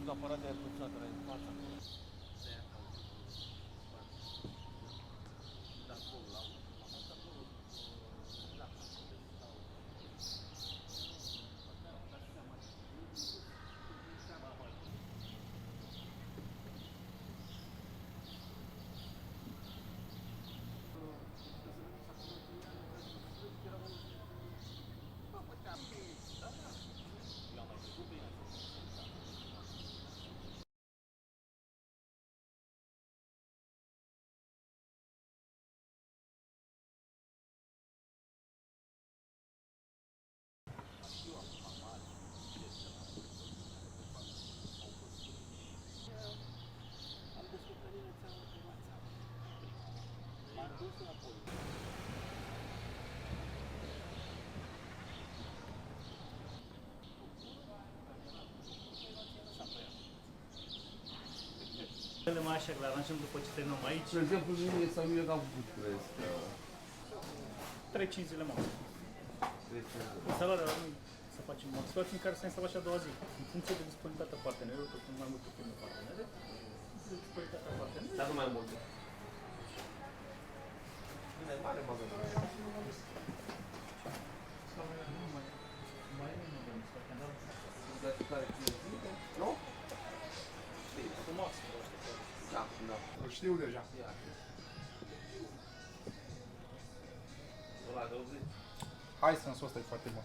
cu aparat de aer condiționat care e în fața acolo. Mai așa, că aranjăm după ce terminăm aici. De exemplu, mie sau mie n-am făcut crezi că... 3-5 zile maxim. Instalarea la noi să facem o situație în care să instalăm și a doua zi. În funcție de disponibilitatea partenerilor, că sunt mai multe firme partenere, de disponibilitatea partenerilor. Dar nu mai multe. Bine, mare magazină. Mai e un model, Dar care ține? Nu? cu maxim, Da, da. Îl știu deja. Ăla de 80. Hai să-mi sos, e foarte bun.